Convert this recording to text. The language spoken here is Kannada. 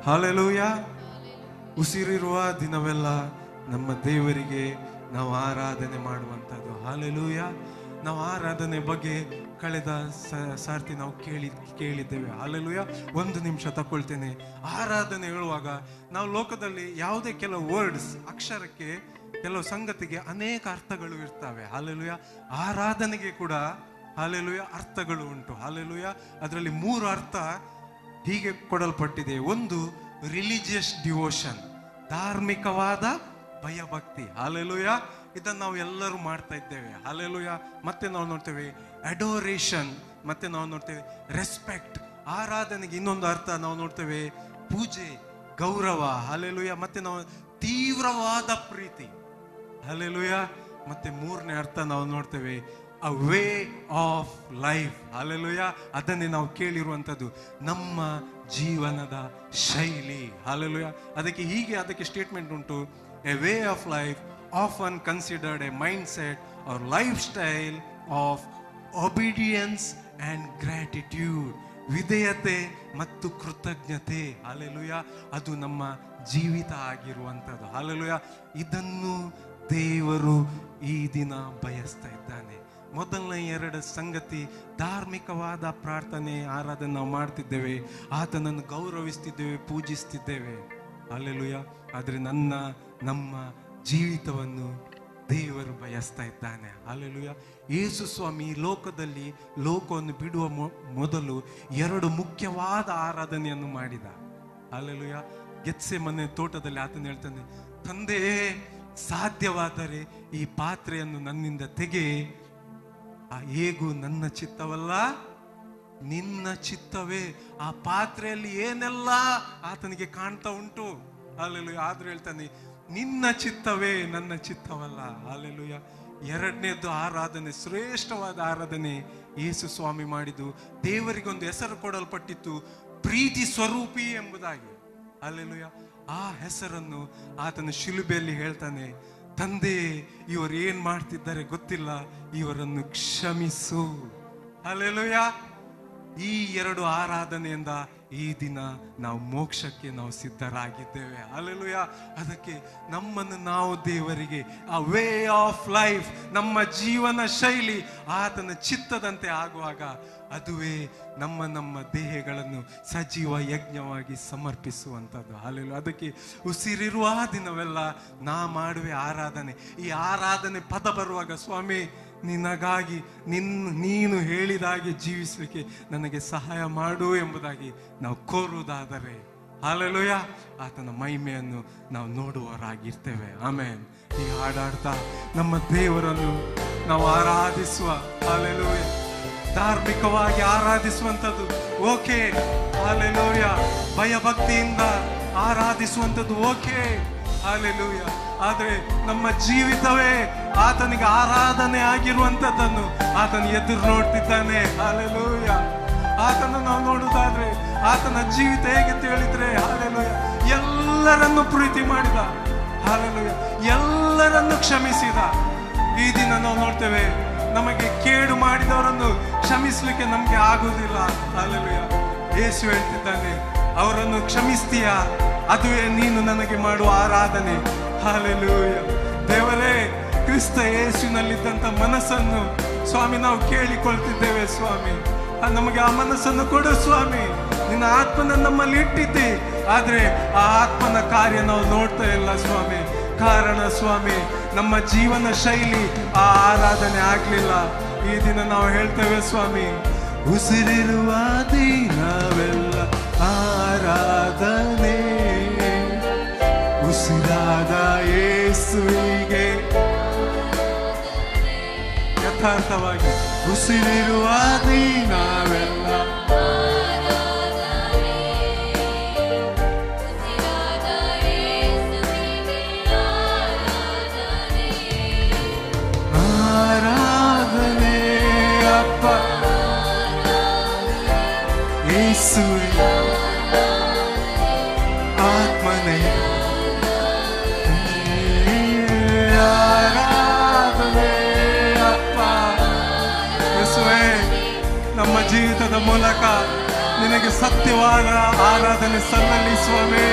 ಹಲ್ಲೆಲೂಯಾ. ಉಸಿರಿರುವ ದಿನವೆಲ್ಲ ನಮ್ಮ ದೇವರಿಗೆ ನಾವು ಆರಾಧನೆ ಮಾಡುವಂಥದ್ದು. ಹಲ್ಲೆಲೂಯಾ. ನಾವು ಆರಾಧನೆ ಬಗ್ಗೆ ಕಳೆದ ಸಾರ್ತಿ ನಾವು ಕೇಳಿದ್ದೇವೆ. ಹಲ್ಲೆಲೂಯಾ. ಒಂದು ನಿಮಿಷ ತಗೊಳ್ತೇನೆ. ಆರಾಧನೆ ಹೇಳುವಾಗ ನಾವು ಲೋಕದಲ್ಲಿ ಯಾವುದೇ ಕೆಲವು ವರ್ಡ್ಸ್, ಅಕ್ಷರಕ್ಕೆ, ಕೆಲವು ಸಂಗತಿಗೆ ಅನೇಕ ಅರ್ಥಗಳು ಇರ್ತವೆ. ಹಲ್ಲೆಲೂಯಾ. ಆರಾಧನೆಗೆ ಕೂಡ ಹಲ್ಲೆಲೂಯಾ ಅರ್ಥಗಳು ಉಂಟು. ಹಲ್ಲೆಲೂಯಾ. ಅದರಲ್ಲಿ 3 ಅರ್ಥ ಹೀಗೆ ಕೊಡಲ್ಪಟ್ಟಿದೆ. ಒಂದು, ರಿಲಿಜಿಯಸ್ ಡಿವೋಷನ್, ಧಾರ್ಮಿಕವಾದ ಭಯಭಕ್ತಿ. ಹಲ್ಲೆಲೂಯಾ. ಇದನ್ನು ನಾವು ಎಲ್ಲರೂ ಮಾಡ್ತಾ ಇದ್ದೇವೆ. ಹಲ್ಲೆಲೂಯಾ. ಮತ್ತೆ ನಾವು ನೋಡ್ತೇವೆ ಅಡೋರೇಷನ್, ಮತ್ತೆ ನಾವು ನೋಡ್ತೇವೆ ರೆಸ್ಪೆಕ್ಟ್. ಆರಾಧನೆಗೆ ಇನ್ನೊಂದು ಅರ್ಥ ನಾವು ನೋಡ್ತೇವೆ ಪೂಜೆ, ಗೌರವ. ಹಲ್ಲೆಲೂಯಾ. ಮತ್ತೆ ನಾವು ತೀವ್ರವಾದ ಪ್ರೀತಿ. ಹಲ್ಲೆಲೂಯಾ. ಮತ್ತೆ 3ನೇ ಅರ್ಥ ನಾವು ನೋಡ್ತೇವೆ a way of life. Hallelujah. ಅದನ್ನೇ ನಾವು ಕೇಳಿರುವಂಥದ್ದು, ನಮ್ಮ ಜೀವನದ ಶೈಲಿ. ಹಲ್ಲೆಲೂಯಾ. ಅದಕ್ಕೆ ಸ್ಟೇಟ್ಮೆಂಟ್ ಉಂಟು, A way of life often considered a mindset or lifestyle of obedience and gratitude. ವಿಧೇಯತೆ ಮತ್ತು ಕೃತಜ್ಞತೆ. ಹಲ್ಲೆಲೂಯಾ. ಅದು ನಮ್ಮ ಜೀವಿತ ಆಗಿರುವಂಥದ್ದು. ಹಲ್ಲೆಲೂಯಾ. ಇದನ್ನು ದೇವರು ಈ ದಿನ ಬಯಸ್ತಾ ಇದ್ದಾನೆ. ಮೊದಲನೇ 2 ಸಂಗತಿ, ಧಾರ್ಮಿಕವಾದ ಪ್ರಾರ್ಥನೆ, ಆರಾಧನೆ ನಾವು ಮಾಡ್ತಿದ್ದೇವೆ, ಆತನನ್ನು ಗೌರವಿಸ್ತಿದ್ದೇವೆ, ಪೂಜಿಸ್ತಿದ್ದೇವೆ. ಹಲ್ಲೆಲೂಯಾ. ಆದರೆ ನಮ್ಮ ಜೀವಿತವನ್ನು ದೇವರು ಬಯಸ್ತಾ ಇದ್ದಾನೆ. ಹಲ್ಲೆಲೂಯಾ. ಯೇಸು ಸ್ವಾಮಿ ಲೋಕವನ್ನು ಬಿಡುವ ಮೊದಲು 2 ಮುಖ್ಯವಾದ ಆರಾಧನೆಯನ್ನು ಮಾಡಿದ. ಹಲ್ಲೆಲೂಯಾ. ಗೆತ್ಸೆಮನೆ ತೋಟದಲ್ಲಿ ಆತನು ಹೇಳ್ತಾನೆ, ತಂದೆಯೇ, ಸಾಧ್ಯವಾದರೆ ಈ ಪಾತ್ರೆಯನ್ನು ನನ್ನಿಂದ ತೆಗೆ, ಹೇಗೂ ನನ್ನ ಚಿತ್ತವಲ್ಲ ನಿನ್ನ ಚಿತ್ತವೇ. ಆ ಪಾತ್ರೆಯಲ್ಲಿ ಏನೆಲ್ಲ ಆತನಿಗೆ ಕಾಣ್ತಾ ಉಂಟು. ಹಲ್ಲೆಲೂಯಾ. ಆದ್ರೂ ಹೇಳ್ತಾನೆ, ನಿನ್ನ ಚಿತ್ತವೇ, ನನ್ನ ಚಿತ್ತವಲ್ಲ. ಹಲ್ಲೆಲೂಯಾ. 2ನೇದು ಆರಾಧನೆ, ಶ್ರೇಷ್ಠವಾದ ಆರಾಧನೆ ಯೇಸು ಸ್ವಾಮಿ ಮಾಡಿದ್ದು. ದೇವರಿಗೊಂದು ಹೆಸರು ಕೊಡಲ್ಪಟ್ಟಿತ್ತು, ಪ್ರೀತಿ ಸ್ವರೂಪಿ ಎಂಬುದಾಗಿ. ಹಲ್ಲೆಲೂಯಾ. ಆ ಹೆಸರನ್ನು ಆತನ ಶಿಲುಬೆಯಲ್ಲಿ ಹೇಳ್ತಾನೆ, ತಂದೆ, ಇವರು ಏನ್ ಮಾಡ್ತಿದ್ದಾರೆ ಗೊತ್ತಿಲ್ಲ, ಇವರನ್ನು ಕ್ಷಮಿಸು. ಹಲ್ಲೆಲೂಯಾ. ಈ 2 ಆರಾಧನೆಯಿಂದ ಈ ದಿನ ನಾವು ಮೋಕ್ಷಕ್ಕೆ ನಾವು ಸಿದ್ಧರಾಗಿದ್ದೇವೆ. ಹಲ್ಲೆಲೂಯಾ. ಅದಕ್ಕೆ ನಮ್ಮನ್ನು ನಾವು ದೇವರಿಗೆ ಆ ವೇ ಆಫ್ ಲೈಫ್, ನಮ್ಮ ಜೀವನ ಶೈಲಿ ಆತನ ಚಿತ್ತದಂತೆ ಆಗುವಾಗ ಅದುವೇ ನಮ್ಮ ದೇಹಗಳನ್ನು ಸಜೀವ ಯಜ್ಞವಾಗಿ ಸಮರ್ಪಿಸುವಂಥದ್ದು. ಹಲ್ಲೆಲೂಯಾ. ಅದಕ್ಕೆ ಉಸಿರಿರುವ ದಿನವೆಲ್ಲ ನಾ ಮಾಡುವೆ ಆರಾಧನೆ. ಈ ಆರಾಧನೆ ಪದ ಬರುವಾಗ, ಸ್ವಾಮಿ ನಿನಗಾಗಿ ನೀನು ಹೇಳಿದಾಗೆ ಜೀವಿಸಲಿಕ್ಕೆ ನನಗೆ ಸಹಾಯ ಮಾಡು ಎಂಬುದಾಗಿ ನಾವು ಕೋರುವುದಾದರೆ, ಹಲ್ಲೆಲೂಯಾ, ಆತನ ಮಹಿಮೆಯನ್ನು ನಾವು ನೋಡುವವರಾಗಿರ್ತೇವೆ. ಆಮೆನ್. ಈ ಹಾಡಾಡ್ತಾ ನಮ್ಮ ದೇವರನ್ನು ನಾವು ಆರಾಧಿಸುವ. ಹಲ್ಲೆಲೂಯಾ. ಧಾರ್ಮಿಕವಾಗಿ ಆರಾಧಿಸುವಂಥದ್ದು ಓಕೆ. ಹಲ್ಲೆಲೂಯಾ. ಭಯಭಕ್ತಿಯಿಂದ ಆರಾಧಿಸುವಂಥದ್ದು ಓಕೆ. ಹಲ್ಲೆಲೂಯಾ. ಆದರೆ ನಮ್ಮ ಜೀವಿತವೇ ಆತನಿಗೆ ಆರಾಧನೆ ಆಗಿರುವಂಥದ್ದನ್ನು ಆತನ ಎದುರು ನೋಡ್ತಿದ್ದಾನೆ. ಹಲ್ಲೆಲೂಯಾ. ಆತನ ನಾವು ನೋಡುವುದಾದ್ರೆ ಆತನ ಜೀವಿತ ಹೇಗೆ ಹೇಳಿದ್ರೆ, ಹಲ್ಲೆಲೂಯಾ, ಎಲ್ಲರನ್ನು ಪ್ರೀತಿ ಮಾಡಿದ. ಹಲ್ಲೆಲೂಯಾ. ಎಲ್ಲರನ್ನು ಕ್ಷಮಿಸಿದ. ಈ ದಿನ ನಾವು ನೋಡ್ತೇವೆ, ನಮಗೆ ಕೇಡು ಮಾಡಿದವರನ್ನು ಕ್ಷಮಿಸಲಿಕ್ಕೆ ನಮ್ಗೆ ಆಗುವುದಿಲ್ಲ. ಹಲ್ಲೆಲೂಯಾ. ಯೇಸು ಹೇಳ್ತಿದ್ದಾನೆ, ಅವರನ್ನು ಕ್ಷಮಿಸ್ತೀಯಾ, ಅದುವೇ ನೀನು ನನಗೆ ಮಾಡುವ ಆರಾಧನೆ. ಹಲ್ಲೆಲೂಯಾ. ದೇವರೇ, ಕ್ರಿಸ್ತ ಯೇಸುವಿನಲ್ಲಿದ್ದಂಥ ಮನಸ್ಸನ್ನು ಸ್ವಾಮಿ ನಾವು ಕೇಳಿಕೊಳ್ತಿದ್ದೇವೆ. ಸ್ವಾಮಿ, ನಮಗೆ ಆ ಮನಸ್ಸನ್ನು ಕೊಡು ಸ್ವಾಮಿ. ನಿನ್ನ ಆತ್ಮನ ನಮ್ಮಲ್ಲಿ ಇಟ್ಟಿದ್ದಿ, ಆದ್ರೆ ಆ ಆತ್ಮನ ಕಾರ್ಯ ನಾವು ನೋಡ್ತಾ ಇಲ್ಲ ಸ್ವಾಮಿ. ಕಾರಣ ಸ್ವಾಮಿ, ನಮ್ಮ ಜೀವನ ಶೈಲಿ ಆ ಆರಾಧನೆ ಆಗ್ಲಿಲ್ಲ. ಈ ದಿನ ನಾವು ಹೇಳ್ತೇವೆ ಸ್ವಾಮಿ, ಉಸಿರಿರುವ ದಿನವೆಲ್ಲ ಆರಾಧನೆ, ಉಸಿರಾದ ಯೇಸುವಿಗೆ. ಯಥಾರ್ಥವಾಗಿ ಉಸಿರಿರುವ ದಿನವೆಲ್ಲ ಆರಾಧನೆ. ಅಪ್ಪ ಯೇಸುವೆ, ಆತ್ಮನೇ ಆರಾಧನೆ. ಅಪ್ಪ ಯೇಸುವೆ, ನಮ್ಮ ಜೀವಿತದ ಮೂಲಕ ನಿನಗೆ ಸತ್ಯವಾದ ಆರಾಧನೆ ಸಲ್ಲಲಿ ಸ್ವಾಮಿ.